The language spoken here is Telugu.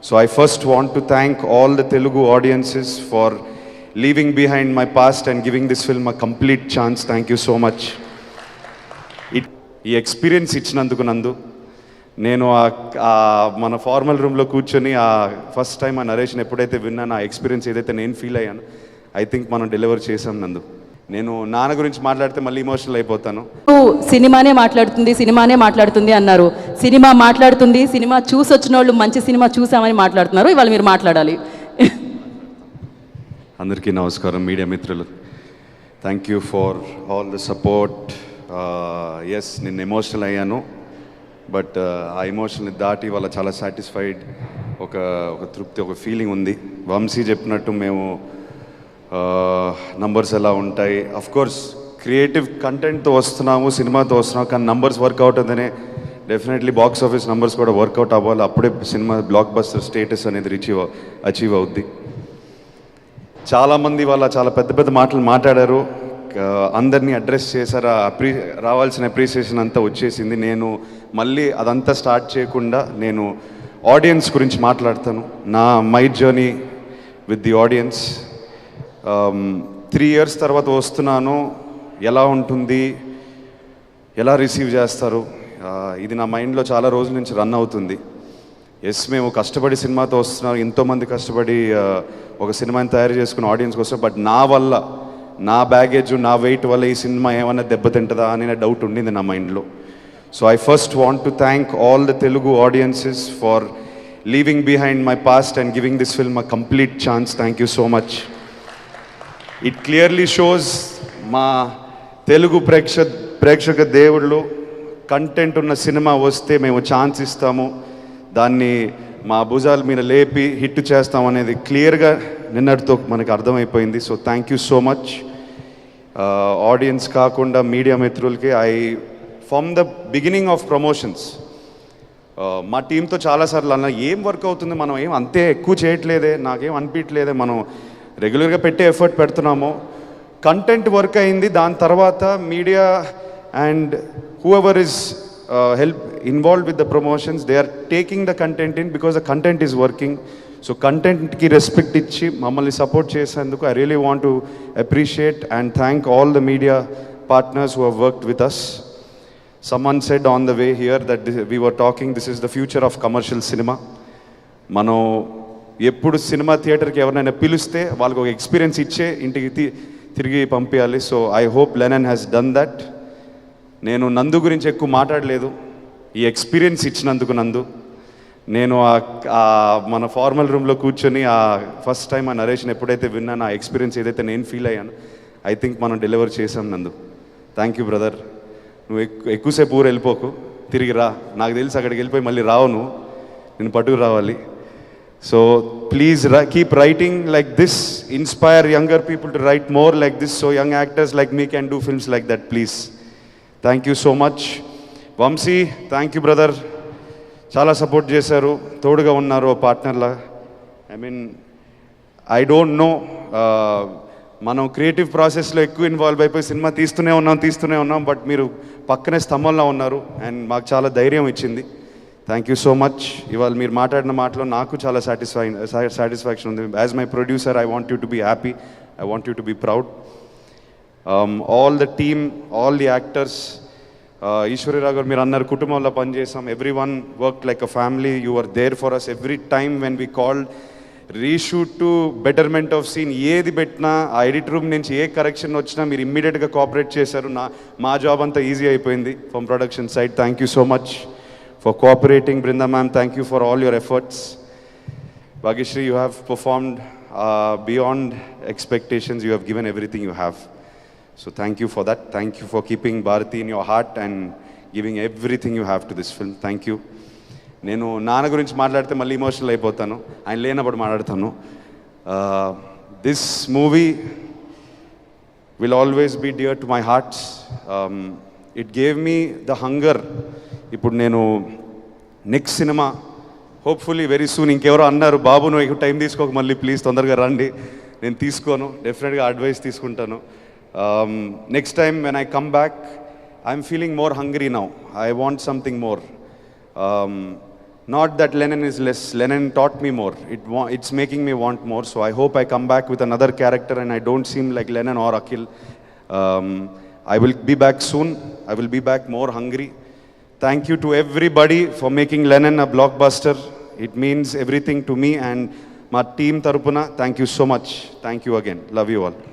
So I first want to thank all the Telugu audiences for leaving behind my past and giving this film a complete chance. Thank you so much. ఈ ఎక్స్పీరియన్స్ ఇచ్చినందుకు నందు నేను మన ఫార్మల్ రూమ్లో కూర్చొని ఫస్ట్ టైం ఆ నరేషన్ ఎప్పుడైతే విన్నాను, ఆ ఎక్స్పీరియన్స్ ఏదైతే నేను ఫీల్ అయ్యాను, ఐ థింక్ మనం డెలివర్ చేసాం నందు. నేను నాన్న గురించి మాట్లాడితే మళ్ళీ ఇమోషనల్ అయిపోతాను. సినిమానే మాట్లాడుతుంది అన్నారు. సినిమా మాట్లాడుతుంది, సినిమా చూసి వచ్చిన వాళ్ళు మంచి సినిమా చూసామని మాట్లాడుతున్నారు. ఇవాళ మీరు మాట్లాడాలి. అందరికీ నమస్కారం, మీడియా మిత్రులు. Thank you for all the support. Yes, నేను ఎమోషనల్ అయ్యాను, బట్ ఆ ఎమోషన్ని దాటి వాళ్ళ చాలా సాటిస్ఫైడ్, ఒక తృప్తి, ఒక ఫీలింగ్ ఉంది. వంశీ చెప్పినట్టు మేము నంబర్స్ ఎలా ఉంటాయి, కోర్స్ క్రియేటివ్ కంటెంట్తో వస్తున్నాము, సినిమాతో వస్తున్నాము, కానీ నంబర్స్ వర్కౌట్ అవుతుందనే డెఫినెట్లీ బాక్స్ ఆఫీస్ నంబర్స్ కూడా వర్కౌట్ అవ్వాలి. అప్పుడే సినిమా బ్లాక్ బస్టర్ స్టేటస్ అనేది అచీవ్ అవుద్ది. చాలామంది వాళ్ళ చాలా పెద్ద పెద్ద మాటలు మాట్లాడారు, అందరినీ అడ్రస్ చేశారు. రావాల్సిన అప్రిసియేషన్ అంతా వచ్చేసింది. నేను మళ్ళీ అదంతా స్టార్ట్ చేయకుండా నేను ఆడియన్స్ గురించి మాట్లాడతాను. My journey with the audience. 3 years తర్వాత వస్తున్నాను, ఎలా ఉంటుంది, ఎలా రిసీవ్ చేస్తారు, ఇది నా మైండ్లో చాలా రోజుల నుంచి రన్ అవుతుంది. ఎస్, మేము కష్టపడి సినిమాతో వస్తున్నాం, ఎంతోమంది కష్టపడి ఒక సినిమాని తయారు చేసుకుని ఆడియన్స్కి వస్తాం. బట్ నా వల్ల, నా బ్యాగేజ్, నా వెయిట్ వల్ల ఈ సినిమా ఏమన్నా దెబ్బతింటుందా అనే డౌట్ ఉండింది నా మైండ్లో. So I first want to thank all the Telugu audiences for leaving behind my past and giving this film a complete chance. Thank you so much. It clearly shows మా తెలుగు ప్రేక్షక దేవుళ్ళు, కంటెంట్ ఉన్న సినిమా వస్తే మేము ఛాన్స్ ఇస్తాము, దాన్ని మా భుజాల మీద లేపి హిట్ చేస్తాం అనేది క్లియర్గా నిన్నటితో మనకు అర్థమైపోయింది. So thank you so much. Audience కాకుండా మీడియా మిత్రులకి, from the beginning of promotions మా టీంతో చాలాసార్లు అన్న, ఏం వర్క్ అవుతుంది, మనం ఏం అంతే ఎక్కువ చేయట్లేదే, నాకేం అనిపించలేదే, మనం రెగ్యులర్గా పెట్టే ఎఫర్ట్ పెడుతున్నాము, కంటెంట్ వర్క్ అయింది. దాని తర్వాత media and whoever is involved with the promotions, they are taking the content in because the content is working. So content ki respect ichi mammalni support chesanduku I really want to appreciate and thank all the media partners who have worked with us. Someone said on the way here that we were talking, this is the future of commercial cinema. మనం ఎప్పుడు సినిమా థియేటర్కి ఎవరైనా పిలిస్తే వాళ్ళకి ఒక ఎక్స్పీరియన్స్ ఇచ్చే ఇంటికి తిరిగి పంపించాలి. So I hope Lennon has done that. నేను నందు గురించి ఎక్కువ మాట్లాడలేదు, ఈ ఎక్స్పీరియన్స్ ఇచ్చినందుకు నందు. నేను మన ఫార్మల్ రూమ్లో కూర్చొని ఫస్ట్ టైం ఆ నరేషన్ ఎప్పుడైతే విన్నాను, ఆ ఎక్స్పీరియన్స్ ఏదైతే నేను ఫీల్ అయ్యాను, ఐ థింక్ మనం డెలివర్ చేసాం నందు. Thank you brother. నువ్వు ఎక్కువసేపు ఊరు వెళ్ళిపోకు, తిరిగి రా. నాకు తెలిసి అక్కడికి వెళ్ళిపోయి మళ్ళీ రావు, నేను పట్టుకు రావాలి. So please keep writing like this, inspire younger people to write more like this, so young actors like me can do films like that please. Thank you so much. Vamsi, thank you brother. చాలా సపోర్ట్ చేశారు, తోడుగా ఉన్నారు పార్ట్నర్లా. ఐ డోంట్ నో, మనం క్రియేటివ్ ప్రాసెస్లో ఎక్కువ ఇన్వాల్వ్ అయిపోయి సినిమా తీస్తూనే ఉన్నాం, బట్ మీరు పక్కనే స్తంభంలో ఉన్నారు అండ్ మాకు చాలా ధైర్యం ఇచ్చింది. Thank you so much. ఇవాళ మీరు మాట్లాడిన మాటలో నాకు చాలా సాటిస్ఫాక్షన్ ఉంది. As my producer I want you to be happy, I want you to be proud. All the team, all the actors, Eshwari Rao గారు మీరు అన్నారు కుటుంబంలో పనిచేసాం. Every one work like a family. You are there for us every time when we called, reshoot to betterment of scene, ఏది పెట్టినా ఆ ఎడిట్ రూమ్ నుంచి ఏ కరెక్షన్ వచ్చినా మీరు ఇమ్మీడియట్గా కోఆపరేట్ చేశారు. మా జాబ్ అంతా ఈజీ అయిపోయింది from production side. Thank you so much for cooperating. Brinda ma'am, thank you for all your efforts. Bhagishri, you have performed beyond expectations. You have given everything you have. So thank you for that. Thank you for keeping Bharati in your heart and giving everything you have to this film. Thank you. నేను నాన్న గురించి మాట్లాడితే మళ్ళీ ఇమోషనల్ అయిపోతాను, ఆయన లేనప్పుడు మాట్లాడతాను. This movie will always be dear to my heart. It gave me the hunger. ఇప్పుడు నేను next cinema hopefully very soon, ఇంకెవరో అన్నారు బాబు నువ్వు ఎక్కువ టైం తీసుకోక మళ్ళీ ప్లీజ్ తొందరగా రండి, నేను తీసుకోను, డెఫినెట్గా అడ్వైస్ తీసుకుంటాను. Next time when I come back I'm feeling more hungry now. I want something more. Not that Lennon is less. Lennon taught me more. It's making me want more. So I hope I come back with another character and I don't seem like Lennon or Akhil. I will be back soon. I will be back more hungry. Thank you to everybody for making Lennon a blockbuster. It means everything to me and my team Tarupuna. Thank you so much. Thank you again. Love you all.